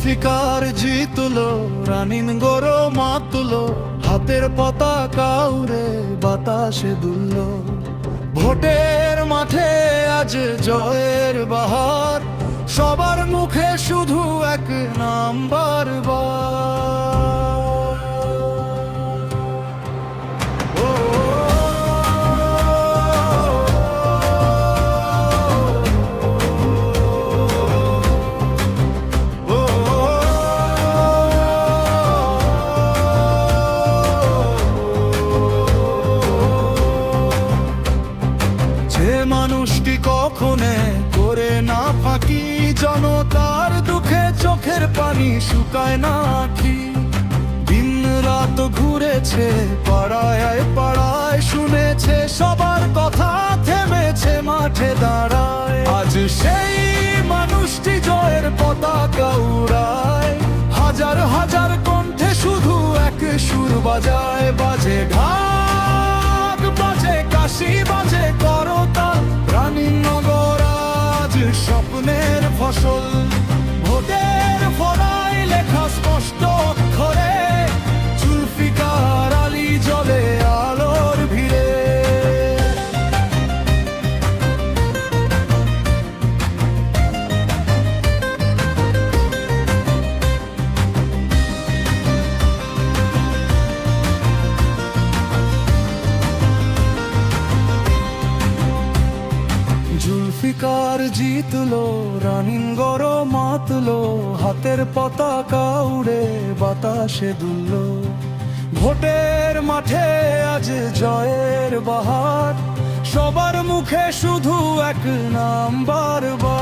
জুলফিকার জিতলো, রানীনগর মাতলো, হাতের পতাকা উড়ে বাতাসে দুললো। ভোটের মাঠে আজ জয়ের বাহার, সবার মুখে শুধু এক নাম বারবার। মানুষটি কখনে করে না ফাঁকি, জনতার দুঃখে চোখের পানি শুকায় না আঁখি। দিন রাত ঘুরেছে পাড়ায় পাড়ায়, শুনেছে সবার কথা, থেমেছে মাঠে দাঁড়ায়। আজ সেই মানুষটি জয়ের পতাকা উড়ায়, হাজার হাজার কণ্ঠে শুধু এক সুর বাজায়। বাজে ঢাক, বাজে কাশি, বাজে করতাল, রানীনগর আজ স্বপ্নের ফসল। ভোটের ফলায় লেখা স্পষ্ট অক্ষরে, জুলফিকার আলী জ্বলে আলোর ভিড়ে। জুলফিকার জিতলো, রানীনগর মাতলো, হাতের পতাকা উড়ে বাতাসে দুললো। ভোটের মাঠে আজ জয়ের বাহার, সবার মুখে শুধু এক নাম বারবার।